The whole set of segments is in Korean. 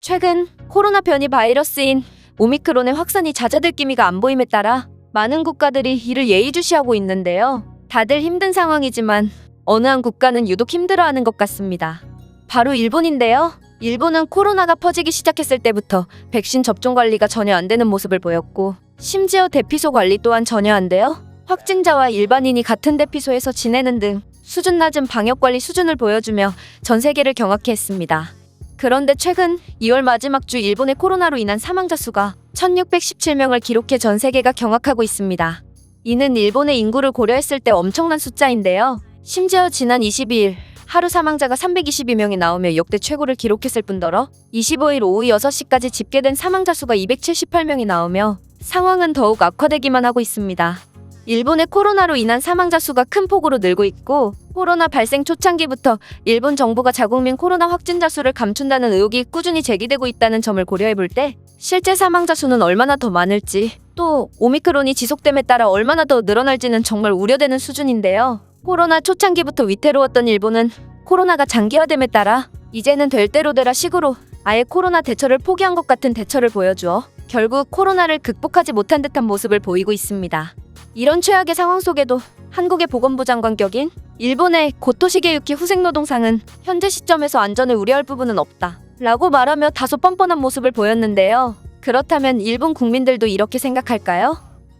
최근 코로나 변이 바이러스인 오미크론의 확산이 잦아들 기미가 안 보임에 따라 많은 국가들이 이를 예의주시하고 있는데요. 다들 힘든 상황이지만 어느 한 국가는 유독 힘들어하는 것 같습니다. 바로 일본인데요. 일본은 코로나가 퍼지기 시작했을 때부터 백신 접종 관리가 전혀 안 되는 모습을 보였고, 심지어 대피소 관리 또한 전혀 안 돼요. 확진자와 일반인이 같은 대피소에서 지내는 등 수준 낮은 방역관리 수준을 보여주며 전 세계를 경악해 했습니다. 그런데 최근 2월 마지막 주 일본의 코로나로 인한 사망자 수가 1617명을 기록해 전 세계가 경악하고 있습니다. 이는 일본의 인구를 고려했을 때 엄청난 숫자인데요. 심지어 지난 22일 하루 사망자가 322명이 나오며 역대 최고를 기록했을 뿐더러 25일 오후 6시까지 집계된 사망자 수가 278명이 나오며 상황은 더욱 악화되기만 하고 있습니다. 일본의 코로나로 인한 사망자 수가 큰 폭으로 늘고 있고, 코로나 발생 초창기부터 일본 정부가 자국민 코로나 확진자 수를 감춘다는 의혹이 꾸준히 제기되고 있다는 점을 고려해볼 때 실제 사망자 수는 얼마나 더 많을지, 또 오미크론이 지속됨에 따라 얼마나 더 늘어날지는 정말 우려되는 수준인데요. 코로나 초창기부터 위태로웠던 일본은 코로나가 장기화됨에 따라 이제는 될 대로 되라 식으로 아예 코로나 대처를 포기한 것 같은 대처를 보여주어 결국 코로나를 극복하지 못한 듯한 모습을 보이고 있습니다. 이런 최악의 상황 속에도 한국의 보건부 장관 격인 일본의 고토시게 유키 후생노동상은 현재 시점에서 안전을 우려할 부분은 없다 라고 말하며 다소 뻔뻔한 모습을 보였는데요. 그렇다면 일본 국민들도 이렇게 생각할까요?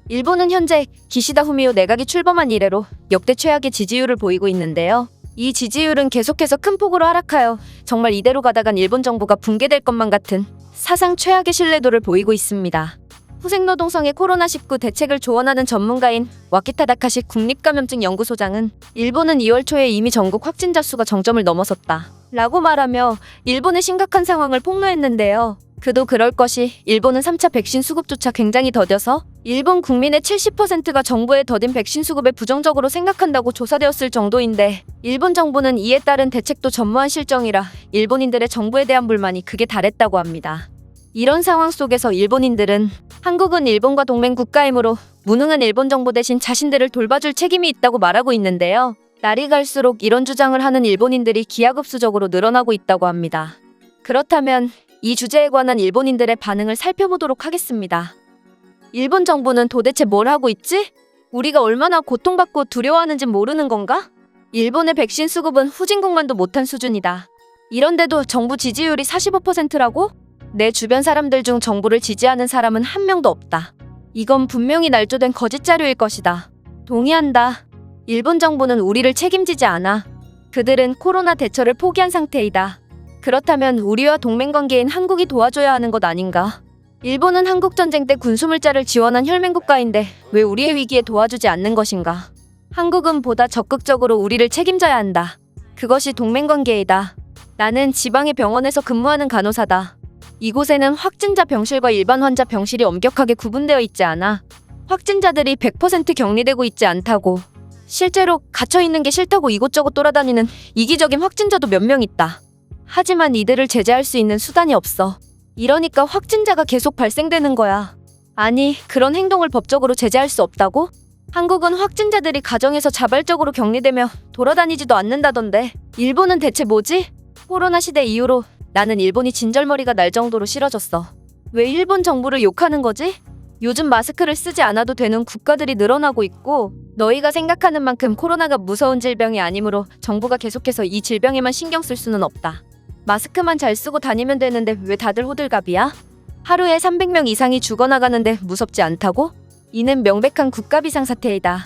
일본은 현재 기시다 후미오 내각이 출범한 이래로 역대 최악의 지지율을 보이고 있는데요. 이 지지율은 계속해서 큰 폭으로 하락하여 정말 이대로 가다간 일본 정부가 붕괴될 것만 같은 사상 최악의 신뢰도를 보이고 있습니다. 후생노동성의 코로나19 대책을 조언하는 전문가인 와키타 다카시 국립감염증 연구소장은 일본은 2월 초에 이미 전국 확진자 수가 정점을 넘어섰다 라고 말하며 일본의 심각한 상황을 폭로했는데요. 그도 그럴 것이 일본은 3차 백신 수급조차 굉장히 더뎌서 일본 국민의 70%가 정부의 더딘 백신 수급에 부정적으로 생각한다고 조사되었을 정도인데, 일본 정부는 이에 따른 대책도 전무한 실정이라 일본인들의 정부에 대한 불만이 극에 달했다고 합니다. 이런 상황 속에서 일본인들은 한국은 일본과 동맹 국가이므로 무능한 일본 정부 대신 자신들을 돌봐줄 책임이 있다고 말하고 있는데요. 날이 갈수록 이런 주장을 하는 일본인들이 기하급수적으로 늘어나고 있다고 합니다. 그렇다면 이 주제에 관한 일본인들의 반응을 살펴보도록 하겠습니다. 일본 정부는 도대체 뭘 하고 있지? 우리가 얼마나 고통받고 두려워하는지 모르는 건가? 일본의 백신 수급은 후진국만도 못한 수준이다. 이런데도 정부 지지율이 45%라고? 내 주변 사람들 중 정부를 지지하는 사람은 한 명도 없다. 이건 분명히 날조된 거짓 자료일 것이다. 동의한다. 일본 정부는 우리를 책임지지 않아. 그들은 코로나 대처를 포기한 상태이다. 그렇다면 우리와 동맹관계인 한국이 도와줘야 하는 것 아닌가? 일본은 한국전쟁 때 군수물자를 지원한 혈맹국가인데 왜 우리의 위기에 도와주지 않는 것인가? 한국은 보다 적극적으로 우리를 책임져야 한다. 그것이 동맹관계이다. 나는 지방의 병원에서 근무하는 간호사다. 이곳에는 확진자 병실과 일반 환자 병실이 엄격하게 구분되어 있지 않아. 확진자들이 100% 격리되고 있지 않다고. 실제로 갇혀있는 게 싫다고 이곳저곳 돌아다니는 이기적인 확진자도 몇 명 있다. 하지만 이들을 제재할 수 있는 수단이 없어. 이러니까 확진자가 계속 발생되는 거야. 아니, 그런 행동을 법적으로 제재할 수 없다고? 한국은 확진자들이 가정에서 자발적으로 격리되며 돌아다니지도 않는다던데 일본은 대체 뭐지? 코로나 시대 이후로 나는 일본이 진절머리가 날 정도로 싫어졌어. 왜 일본 정부를 욕하는 거지? 요즘 마스크를 쓰지 않아도 되는 국가들이 늘어나고 있고, 너희가 생각하는 만큼 코로나가 무서운 질병이 아니므로 정부가 계속해서 이 질병에만 신경 쓸 수는 없다. 마스크만 잘 쓰고 다니면 되는데 왜 다들 호들갑이야? 하루에 300명 이상이 죽어나가는데 무섭지 않다고? 이는 명백한 국가 비상사태이다.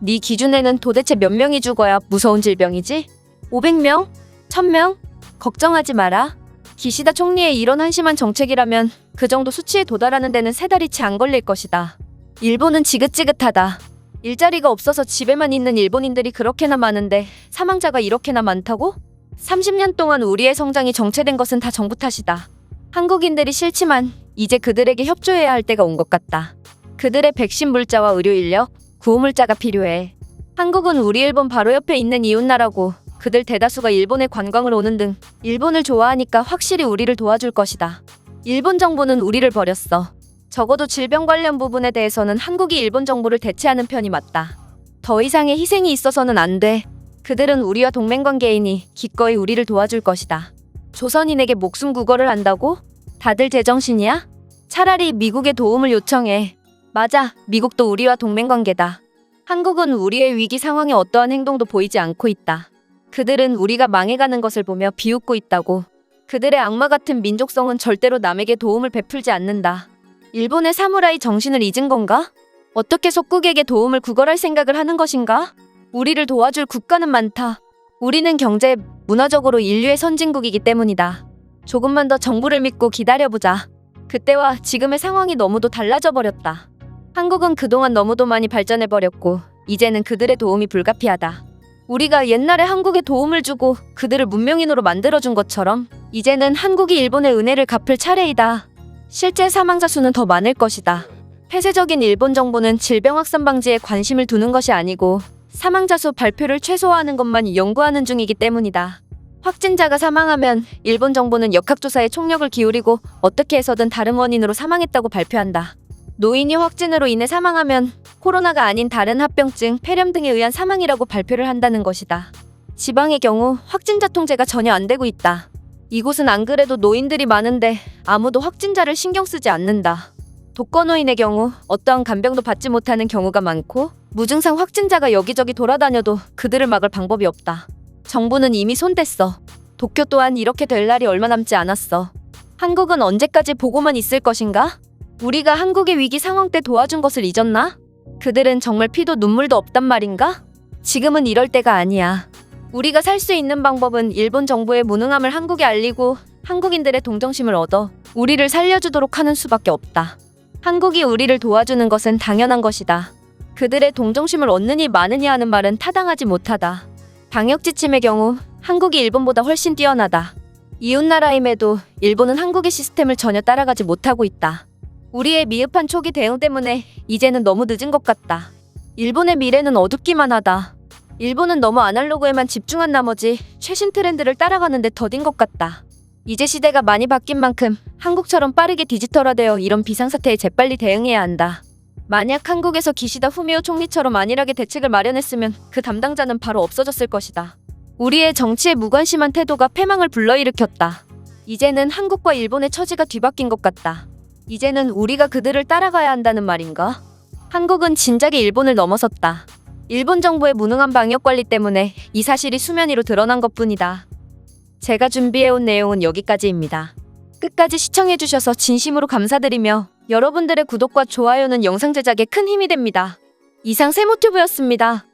네 기준에는 도대체 몇 명이 죽어야 무서운 질병이지? 500명? 1000명? 걱정하지 마라. 기시다 총리의 이런 한심한 정책이라면 그 정도 수치에 도달하는 데는 3달이 채 안 걸릴 것이다. 일본은 지긋지긋하다. 일자리가 없어서 집에만 있는 일본인들이 그렇게나 많은데 사망자가 이렇게나 많다고? 30년 동안 우리의 성장이 정체된 것은 다 정부 탓이다. 한국인들이 싫지만 이제 그들에게 협조해야 할 때가 온 것 같다. 그들의 백신 물자와 의료 인력, 구호 물자가 필요해. 한국은 우리 일본 바로 옆에 있는 이웃나라고, 그들 대다수가 일본에 관광을 오는 등 일본을 좋아하니까 확실히 우리를 도와줄 것이다. 일본 정부는 우리를 버렸어. 적어도 질병 관련 부분에 대해서는 한국이 일본 정부를 대체하는 편이 맞다. 더 이상의 희생이 있어서는 안 돼. 그들은 우리와 동맹관계이니 기꺼이 우리를 도와줄 것이다. 조선인에게 목숨 구걸을 한다고? 다들 제정신이야? 차라리 미국에 도움을 요청해. 맞아, 미국도 우리와 동맹관계다. 한국은 우리의 위기 상황에 어떠한 행동도 보이지 않고 있다. 그들은 우리가 망해가는 것을 보며 비웃고 있다고. 그들의 악마 같은 민족성은 절대로 남에게 도움을 베풀지 않는다. 일본의 사무라이 정신을 잊은 건가? 어떻게 속국에게 도움을 구걸할 생각을 하는 것인가? 우리를 도와줄 국가는 많다. 우리는 경제, 문화적으로 인류의 선진국이기 때문이다. 조금만 더 정부를 믿고 기다려보자. 그때와 지금의 상황이 너무도 달라져 버렸다. 한국은 그동안 너무도 많이 발전해버렸고 이제는 그들의 도움이 불가피하다. 우리가 옛날에 한국에 도움을 주고 그들을 문명인으로 만들어준 것처럼 이제는 한국이 일본의 은혜를 갚을 차례이다. 실제 사망자 수는 더 많을 것이다. 폐쇄적인 일본 정부는 질병 확산 방지에 관심을 두는 것이 아니고 사망자 수 발표를 최소화하는 것만 연구하는 중이기 때문이다. 확진자가 사망하면 일본 정부는 역학조사에 총력을 기울이고 어떻게 해서든 다른 원인으로 사망했다고 발표한다. 노인이 확진으로 인해 사망하면 코로나가 아닌 다른 합병증, 폐렴 등에 의한 사망이라고 발표를 한다는 것이다. 지방의 경우 확진자 통제가 전혀 안 되고 있다. 이곳은 안 그래도 노인들이 많은데 아무도 확진자를 신경 쓰지 않는다. 독거노인의 경우 어떠한 간병도 받지 못하는 경우가 많고 무증상 확진자가 여기저기 돌아다녀도 그들을 막을 방법이 없다. 정부는 이미 손댔어. 도쿄 또한 이렇게 될 날이 얼마 남지 않았어. 한국은 언제까지 보고만 있을 것인가? 우리가 한국의 위기 상황 때 도와준 것을 잊었나? 그들은 정말 피도 눈물도 없단 말인가? 지금은 이럴 때가 아니야. 우리가 살 수 있는 방법은 일본 정부의 무능함을 한국에 알리고 한국인들의 동정심을 얻어 우리를 살려주도록 하는 수밖에 없다. 한국이 우리를 도와주는 것은 당연한 것이다. 그들의 동정심을 얻느니 마느니 하는 말은 타당하지 못하다. 방역 지침의 경우 한국이 일본보다 훨씬 뛰어나다. 이웃나라임에도 일본은 한국의 시스템을 전혀 따라가지 못하고 있다. 우리의 미흡한 초기 대응 때문에 이제는 너무 늦은 것 같다. 일본의 미래는 어둡기만 하다. 일본은 너무 아날로그에만 집중한 나머지 최신 트렌드를 따라가는 데 더딘 것 같다. 이제 시대가 많이 바뀐 만큼 한국처럼 빠르게 디지털화되어 이런 비상사태에 재빨리 대응해야 한다. 만약 한국에서 기시다 후미오 총리처럼 안일하게 대책을 마련했으면 그 담당자는 바로 없어졌을 것이다. 우리의 정치에 무관심한 태도가 패망을 불러일으켰다. 이제는 한국과 일본의 처지가 뒤바뀐 것 같다. 이제는 우리가 그들을 따라가야 한다는 말인가? 한국은 진작에 일본을 넘어섰다. 일본 정부의 무능한 방역 관리 때문에 이 사실이 수면 위로 드러난 것뿐이다. 제가 준비해온 내용은 여기까지입니다. 끝까지 시청해주셔서 진심으로 감사드리며 여러분들의 구독과 좋아요는 영상 제작에 큰 힘이 됩니다. 이상 세모튜브였습니다.